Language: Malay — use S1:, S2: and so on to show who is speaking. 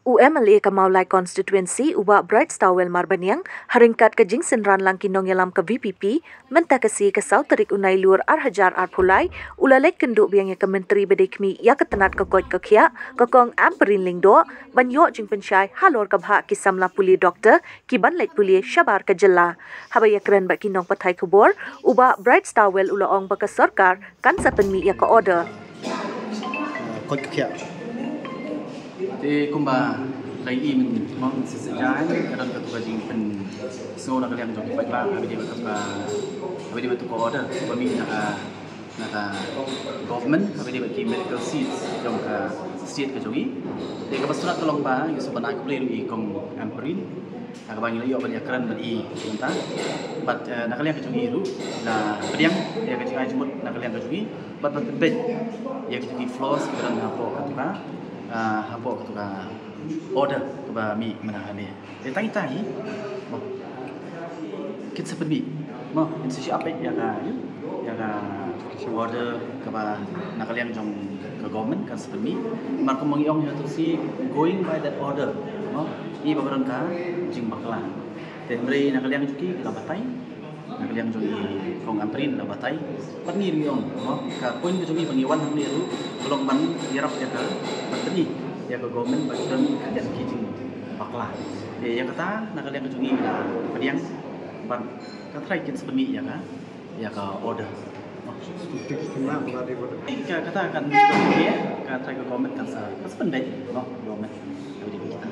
S1: UMLA Kamaulai Constituency uba Bright Stowell Marbanyang haringkat ke jing senran lang kinong yalam ke VPP mentakasi ke sauterik unai luar arhajar arpulai ulalek kenduk biangnya ke menteri bedekmi ya ketenat ke koit ke kia ke kong amperin lingdo banyo jing pensyai halor ke bhak kisamla puli doktor kiban lek puli syabar ke jela habaya keren bak kinong patai kubor uba Bright Stowell ulaong baka sarkar kan sapenmi ya ke order
S2: koit ke kia
S3: thì cũng bà lấy im mong sự trái cái đơn cái gì phần số là cái làm trong cái ba bây giờ các bây giờ tụi có đó và mình là government bây giờ cái medical seats trong cái state cái chỗ ý thì các bác sĩ tolong bà những số banyak boleh đi cùng amperin các bạn nhớ banyak keren beri chúng ta but nak kalian cái chỗ ý là cái yang cái ai cuma nak kalian cái chỗ ý but bed yang cái floors cái đơn apa kata hapok ketua order kepada mi menahan dia. Dia tanya kita seperti mau institusi apa yang order kepada nak kalian jom ke government kan seperti marko mengiong itu si going by that order. Mau ini beberapa jing bakalan. Dan beri nak kalian juga kita batai. Nak kalian juga kong amperin kita batai. Perni riong, mau kapun juga pengiwan hang dia tu belum ban dirap ya ke. Bertani ya ke government dan kalian kijing baklah ya kata nak kalian kejungi dah pediang ban kata kita seperti ya kan ya ke order kata akan dia kata ke government kan seperti no government jadi kita